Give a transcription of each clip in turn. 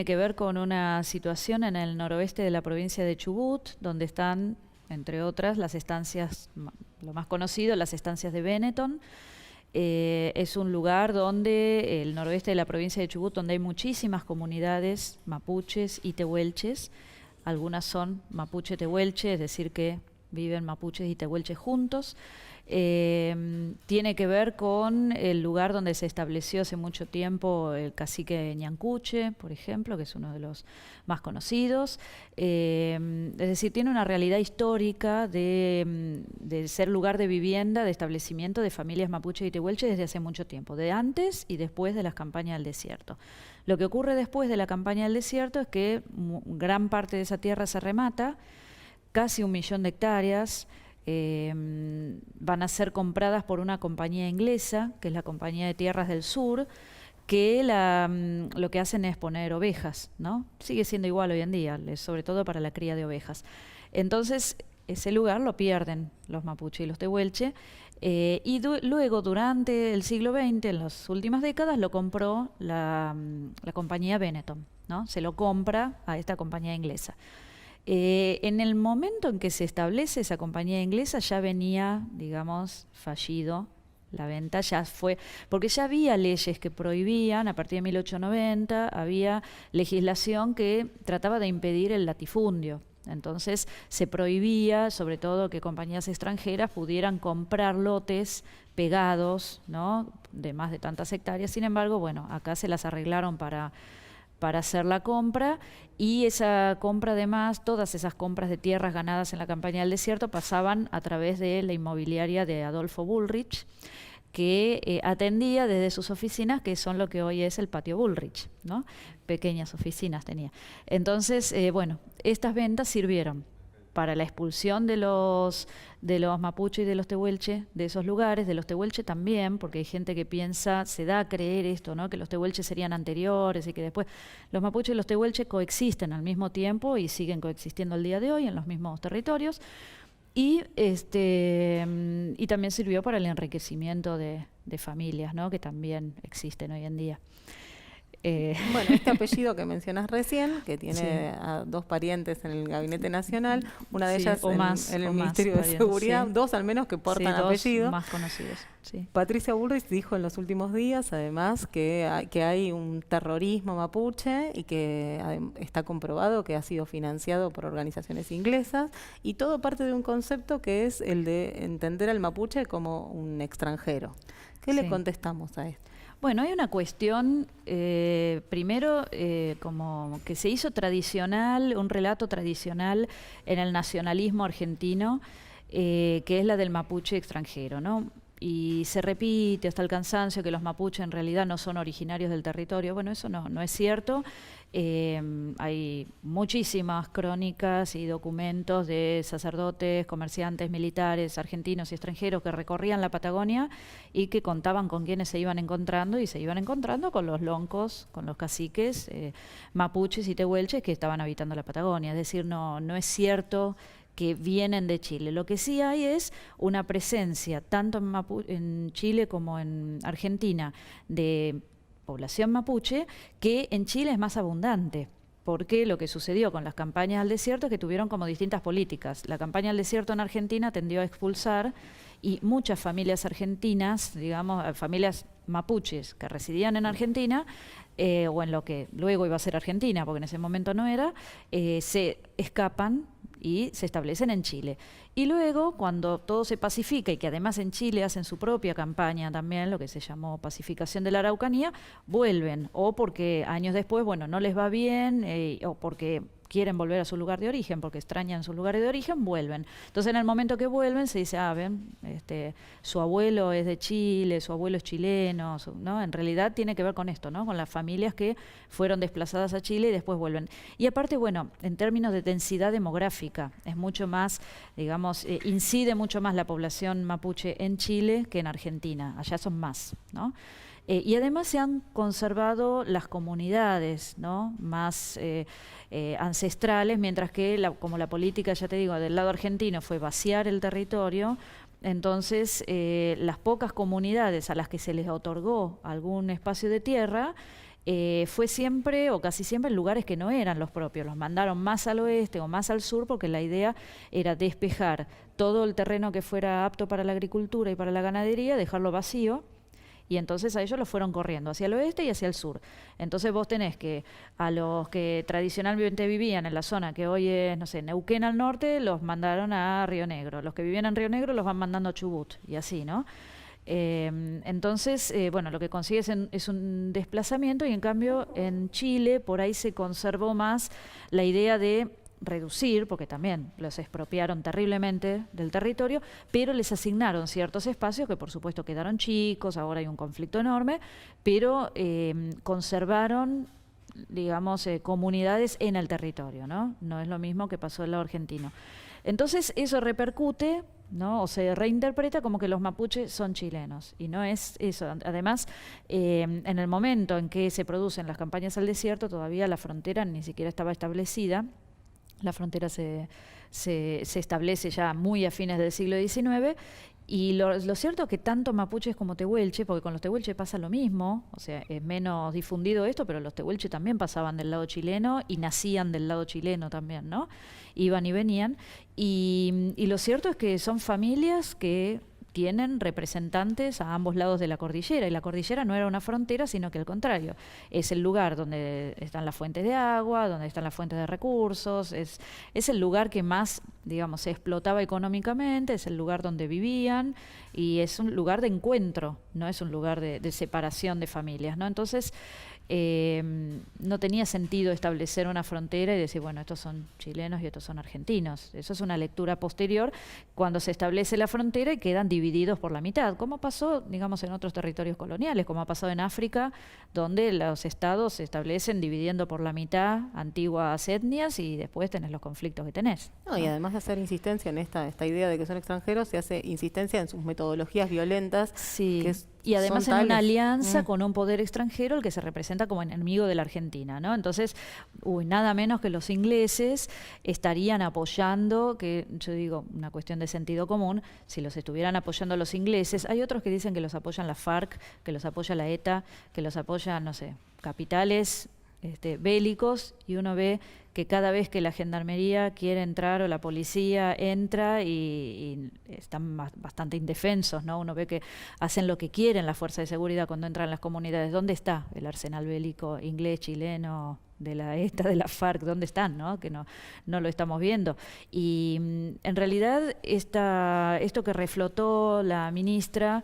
Tiene que ver con una situación en el noroeste de la provincia de Chubut, donde están, entre otras, las estancias, lo más conocido, las estancias de Benetton. Es un lugar donde, el noroeste de la provincia de Chubut, donde hay muchísimas comunidades mapuches y tehuelches. Algunas son mapuche-tehuelche, es decir, que viven mapuches y tehuelches juntos. Tiene que ver con el lugar donde se estableció hace mucho tiempo el cacique Ñancuche, por ejemplo, que es uno de los más conocidos. Es decir, tiene una realidad histórica de ser lugar de vivienda, de establecimiento de familias mapuches y tehuelches desde hace mucho tiempo, de antes y después de las campañas del desierto. Lo que ocurre después de la campaña del desierto es que gran parte de esa tierra se remata, casi 1 millón de hectáreas, van a ser compradas por una compañía inglesa, que es la Compañía de Tierras del Sur, que lo que hacen es poner ovejas, ¿no? Sigue siendo igual hoy en día, sobre todo para la cría de ovejas. Entonces, ese lugar lo pierden los mapuche y los tehuelche, y luego, durante el siglo XX, en las últimas décadas, lo compró la compañía Benetton, ¿no? Se lo compra a esta compañía inglesa. En el momento en que se establece esa compañía inglesa ya venía, digamos, fallido la venta, ya fue, porque ya había leyes que prohibían, a partir de 1890, había legislación que trataba de impedir el latifundio. Entonces se prohibía, sobre todo, que compañías extranjeras pudieran comprar lotes pegados, ¿no?, de más de tantas hectáreas. Sin embargo, bueno, acá se las arreglaron para hacer la compra, y esa compra, además, todas esas compras de tierras ganadas en la campaña del desierto pasaban a través de la inmobiliaria de Adolfo Bullrich, que atendía desde sus oficinas, que son lo que hoy es el Patio Bullrich, ¿no? Pequeñas oficinas tenía. Entonces, bueno, estas ventas sirvieron para la expulsión de los mapuche y de los tehuelche de esos lugares, de los tehuelche también, porque hay gente que piensa, se da a creer esto, ¿no?, que los tehuelche serían anteriores y que después los mapuche y los tehuelche coexisten al mismo tiempo y siguen coexistiendo al día de hoy en los mismos territorios. Y también sirvió para el enriquecimiento de familias, ¿no?, que también existen hoy en día. Bueno, este apellido que mencionas recién, que tiene a 2 parientes en el Gabinete Nacional, una de ellas en el Ministerio de Seguridad, 2 al menos que portan apellido. Más conocidos. Sí. Patricia Bullrich dijo en los últimos días, además, que hay un terrorismo mapuche y que está comprobado que ha sido financiado por organizaciones inglesas, y todo parte de un concepto que es el de entender al mapuche como un extranjero. ¿Qué le contestamos a esto? Bueno, hay una cuestión, primero, como que se hizo tradicional, un relato tradicional en el nacionalismo argentino, que es la del mapuche extranjero, ¿no? Y se repite hasta el cansancio que los mapuches en realidad no son originarios del territorio. Bueno, eso no es cierto. Hay muchísimas crónicas y documentos de sacerdotes, comerciantes, militares, argentinos y extranjeros que recorrían la Patagonia y que contaban con quienes se iban encontrando, y se iban encontrando con los loncos, con los caciques mapuches y tehuelches que estaban habitando la Patagonia. Es decir, no es cierto que vienen de Chile. Lo que sí hay es una presencia, tanto en Chile como en Argentina, de población mapuche, que en Chile es más abundante. Porque lo que sucedió con las campañas al desierto es que tuvieron como distintas políticas. La campaña al desierto en Argentina tendió a expulsar, y muchas familias argentinas, digamos, familias mapuches que residían en Argentina, o en lo que luego iba a ser Argentina, porque en ese momento no era, se escapan y se establecen en Chile. Y luego, cuando todo se pacifica, y que además en Chile hacen su propia campaña también, lo que se llamó pacificación de la Araucanía, vuelven, o porque años después, bueno, no les va bien, o porque quieren volver a su lugar de origen, porque extrañan sus lugares de origen, vuelven. Entonces, en el momento que vuelven, se dice, ven, su abuelo es de Chile, su abuelo es chileno, ¿no? En realidad tiene que ver con esto, ¿no?, con las familias que fueron desplazadas a Chile y después vuelven. Y aparte, bueno, en términos de densidad demográfica, es mucho más, digamos, incide mucho más la población mapuche en Chile que en Argentina. Allá son más, ¿no? Y además se han conservado las comunidades, ¿no?, más ancestrales, mientras que como la política, ya te digo, del lado argentino fue vaciar el territorio. Entonces, las pocas comunidades a las que se les otorgó algún espacio de tierra fue siempre o casi siempre en lugares que no eran los propios. Los mandaron más al oeste o más al sur porque la idea era despejar todo el terreno que fuera apto para la agricultura y para la ganadería, dejarlo vacío. Y entonces a ellos los fueron corriendo hacia el oeste y hacia el sur. Entonces vos tenés que a los que tradicionalmente vivían en la zona que hoy es, no sé, Neuquén al norte, los mandaron a Río Negro. Los que vivían en Río Negro los van mandando a Chubut y así, ¿no? Entonces, bueno, lo que consigue es un desplazamiento y en cambio en Chile por ahí se conservó más la idea de reducir, porque también los expropiaron terriblemente del territorio, pero les asignaron ciertos espacios que por supuesto quedaron chicos, ahora hay un conflicto enorme, pero conservaron, digamos, comunidades en el territorio, ¿no? No es lo mismo que pasó en el lado argentino. Entonces eso repercute, ¿no? O se reinterpreta como que los mapuches son chilenos, y no es eso. Además, en el momento en que se producen las campañas al desierto, todavía la frontera ni siquiera estaba establecida. La frontera se establece ya muy a fines del siglo XIX, y lo cierto es que tanto mapuches como tehuelche, porque con los tehuelche pasa lo mismo, o sea, es menos difundido esto, pero los tehuelche también pasaban del lado chileno y nacían del lado chileno también, ¿no? Iban y venían, y lo cierto es que son familias que tienen representantes a ambos lados de la cordillera, y la cordillera no era una frontera, sino que al contrario, es el lugar donde están las fuentes de agua, donde están las fuentes de recursos, es el lugar que más, digamos, se explotaba económicamente, es el lugar donde vivían, y es un lugar de encuentro, no es un lugar de separación de familias, ¿no? Entonces, no tenía sentido establecer una frontera y decir, bueno, estos son chilenos y estos son argentinos. Eso es una lectura posterior cuando se establece la frontera y quedan divididos por la mitad, como pasó, digamos, en otros territorios coloniales, como ha pasado en África, donde los estados se establecen dividiendo por la mitad antiguas etnias y después tenés los conflictos que tenés. No, y además de hacer insistencia en esta idea de que son extranjeros, se hace insistencia en sus metodologías violentas. Sí. Que y además en tales. una alianza con un poder extranjero, el que se representa como enemigo de la Argentina, ¿no? Entonces, nada menos que los ingleses estarían apoyando, que yo digo, una cuestión de sentido común, si los estuvieran apoyando los ingleses, hay otros que dicen que los apoyan la FARC, que los apoya la ETA, que los apoyan, no sé, capitales bélicos, y uno ve que cada vez que la gendarmería quiere entrar o la policía entra y están bastante indefensos, ¿no? Uno ve que hacen lo que quieren las fuerzas de seguridad cuando entran en las comunidades. ¿Dónde está el arsenal bélico inglés, chileno, de la ETA, de la FARC? ¿Dónde están, no? Que no lo estamos viendo. Y en realidad esto que reflotó la ministra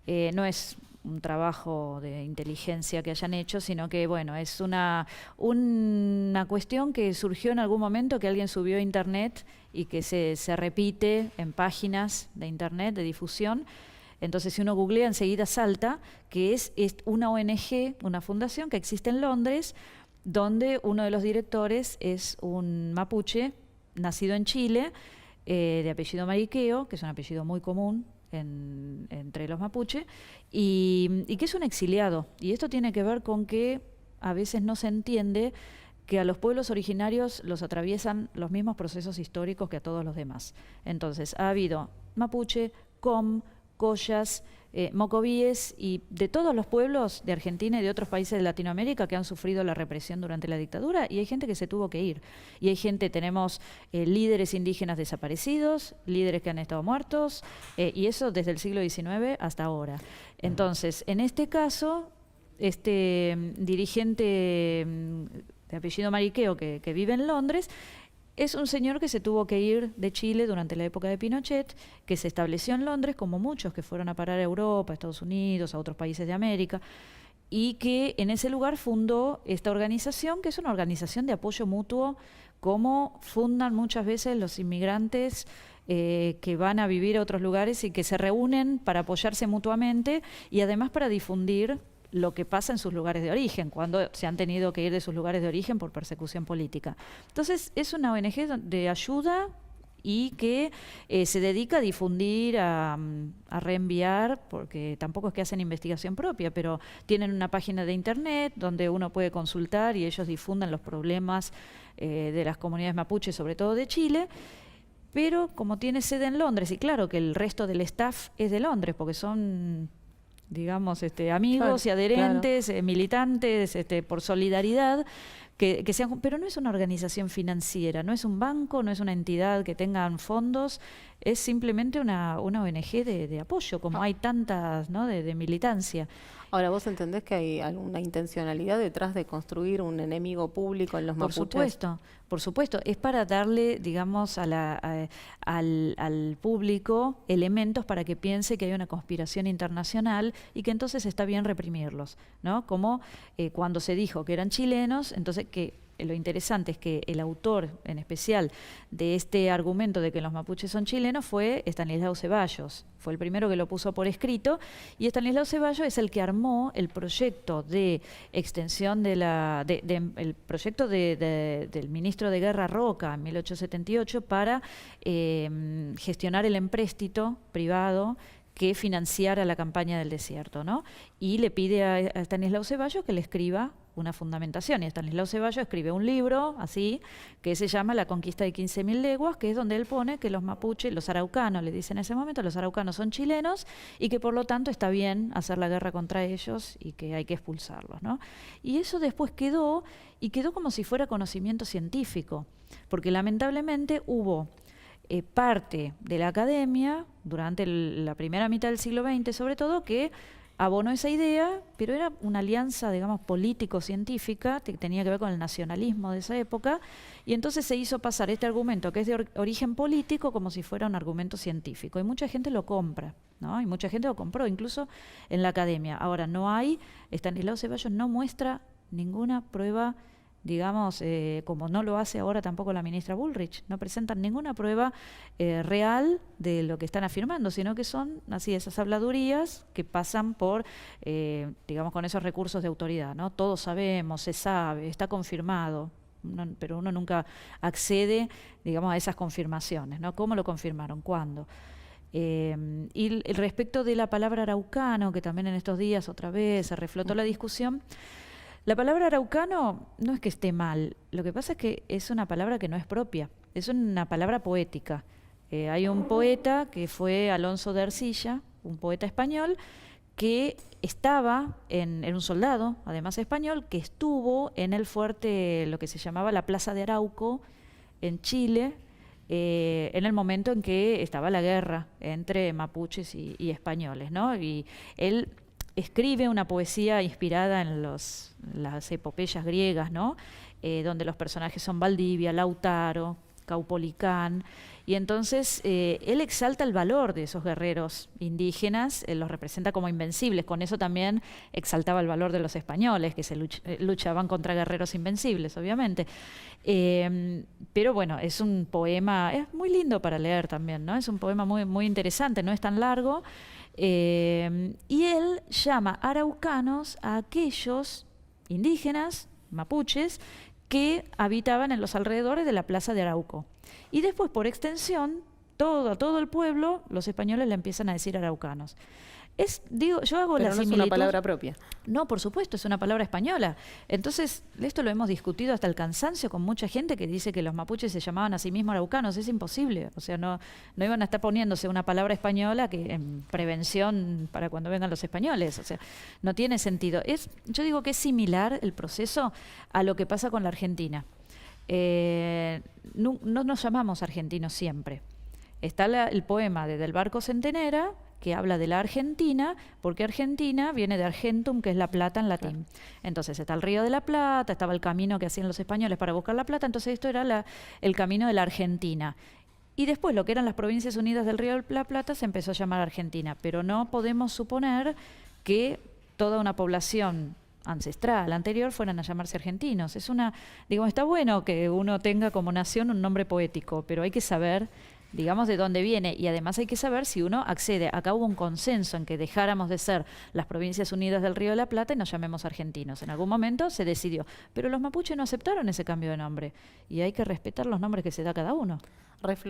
no es un trabajo de inteligencia que hayan hecho, sino que, bueno, es una cuestión que surgió en algún momento, que alguien subió a internet y que se repite en páginas de internet de difusión. Entonces, si uno googlea, enseguida salta que es una ONG, una fundación que existe en Londres, donde uno de los directores es un mapuche nacido en Chile, de apellido Mariqueo, que es un apellido muy común entre los mapuche, y que es un exiliado. Y esto tiene que ver con que a veces no se entiende que a los pueblos originarios los atraviesan los mismos procesos históricos que a todos los demás. Entonces, ha habido mapuche, com, collas, mocovíes, y de todos los pueblos de Argentina y de otros países de Latinoamérica que han sufrido la represión durante la dictadura, y hay gente que se tuvo que ir. Y hay gente, tenemos líderes indígenas desaparecidos, líderes que han estado muertos, y eso desde el siglo XIX hasta ahora. Entonces, en este caso, dirigente de apellido Mariqueo que vive en Londres, es un señor que se tuvo que ir de Chile durante la época de Pinochet, que se estableció en Londres, como muchos que fueron a parar a Europa, a Estados Unidos, a otros países de América, y que en ese lugar fundó esta organización, que es una organización de apoyo mutuo, como fundan muchas veces los inmigrantes que van a vivir a otros lugares y que se reúnen para apoyarse mutuamente y además para difundir lo que pasa en sus lugares de origen, cuando se han tenido que ir de sus lugares de origen por persecución política. Entonces, es una ONG de ayuda y que se dedica a difundir, a reenviar, porque tampoco es que hacen investigación propia, pero tienen una página de internet donde uno puede consultar y ellos difunden los problemas de las comunidades mapuches, sobre todo de Chile. Pero como tiene sede en Londres, y claro que el resto del staff es de Londres, porque son digamos, amigos y adherentes, militantes, por solidaridad, que sean, pero no es una organización financiera, no es un banco, no es una entidad que tengan fondos, es simplemente una ONG de apoyo, como hay tantas, ¿no?, de militancia. Ahora, ¿vos entendés que hay alguna intencionalidad detrás de construir un enemigo público en los mapuches? Por supuesto, es para darle, digamos, al público elementos para que piense que hay una conspiración internacional y que entonces está bien reprimirlos, ¿no? Como cuando se dijo que eran chilenos, entonces que lo interesante es que el autor, en especial, de este argumento de que los mapuches son chilenos fue Estanislao Ceballos. Fue el primero que lo puso por escrito, y Estanislao Ceballos es el que armó el proyecto de extensión el proyecto del ministro de Guerra Roca en 1878 para gestionar el empréstito privado que financiara la campaña del desierto, ¿no? Y le pide a Estanislao Ceballos que le escriba una fundamentación. Y Estanislao Ceballos escribe un libro, así, que se llama La conquista de 15.000 leguas, que es donde él pone que los mapuches, los araucanos, le dicen en ese momento, los araucanos son chilenos y que por lo tanto está bien hacer la guerra contra ellos y que hay que expulsarlos, ¿no? Y eso después quedó como si fuera conocimiento científico, porque lamentablemente hubo parte de la academia, durante la primera mitad del siglo XX sobre todo, que abonó esa idea, pero era una alianza, digamos, político-científica, que tenía que ver con el nacionalismo de esa época, y entonces se hizo pasar este argumento, que es de origen político, como si fuera un argumento científico, y mucha gente lo compra, ¿no? Y mucha gente lo compró, incluso en la academia. Ahora, Estanislao Ceballos no muestra ninguna prueba, digamos, como no lo hace ahora tampoco la ministra Bullrich, no presentan ninguna prueba real de lo que están afirmando, sino que son así esas habladurías que pasan por, digamos, con esos recursos de autoridad, ¿no? Todos sabemos, se sabe, está confirmado, pero uno nunca accede, digamos, a esas confirmaciones, ¿no? ¿Cómo lo confirmaron? ¿Cuándo? Y respecto de la palabra araucano, que también en estos días otra vez se reflotó la discusión, la palabra araucano no es que esté mal, lo que pasa es que es una palabra que no es propia, es una palabra poética. Hay un poeta que fue Alonso de Ercilla, un poeta español, que era un soldado, además español, que estuvo en el fuerte, lo que se llamaba la Plaza de Arauco, en Chile, en el momento en que estaba la guerra entre mapuches y españoles, ¿no? Y él escribe una poesía inspirada en las epopeyas griegas, ¿no? Donde los personajes son Valdivia, Lautaro, Caupolicán, y entonces él exalta el valor de esos guerreros indígenas, los representa como invencibles. Con eso también exaltaba el valor de los españoles, que se luchaban contra guerreros invencibles, obviamente. Pero bueno, es un poema, es muy lindo para leer también, ¿no? Es un poema muy, muy interesante, no es tan largo. Y él llama araucanos a aquellos indígenas, mapuches, que habitaban en los alrededores de la Plaza de Arauco. Y después, por extensión, todo el pueblo, los españoles le empiezan a decir araucanos. Yo hago Pero la no es similitud. una palabra propia. No, por supuesto, es una palabra española. Entonces, esto lo hemos discutido hasta el cansancio con mucha gente que dice que los mapuches se llamaban a sí mismos araucanos. Es imposible. O sea, no iban a estar poniéndose una palabra española que en prevención para cuando vengan los españoles. O sea, no tiene sentido. Yo digo que es similar el proceso a lo que pasa con la Argentina. No nos llamamos argentinos siempre. Está el poema de Del Barco Centenera, que habla de la Argentina, porque Argentina viene de Argentum, que es la plata en latín. Claro. Entonces está el Río de la Plata, estaba el camino que hacían los españoles para buscar la plata, entonces esto era el camino de la Argentina. Y después lo que eran las Provincias Unidas del Río de la Plata se empezó a llamar Argentina, pero no podemos suponer que toda una población ancestral, anterior, fueran a llamarse argentinos. Está bueno que uno tenga como nación un nombre poético, pero hay que saber, digamos, de dónde viene, y además hay que saber si uno accede. Acá hubo un consenso en que dejáramos de ser las Provincias Unidas del Río de la Plata y nos llamemos argentinos. En algún momento se decidió, pero los mapuches no aceptaron ese cambio de nombre y hay que respetar los nombres que se da cada uno.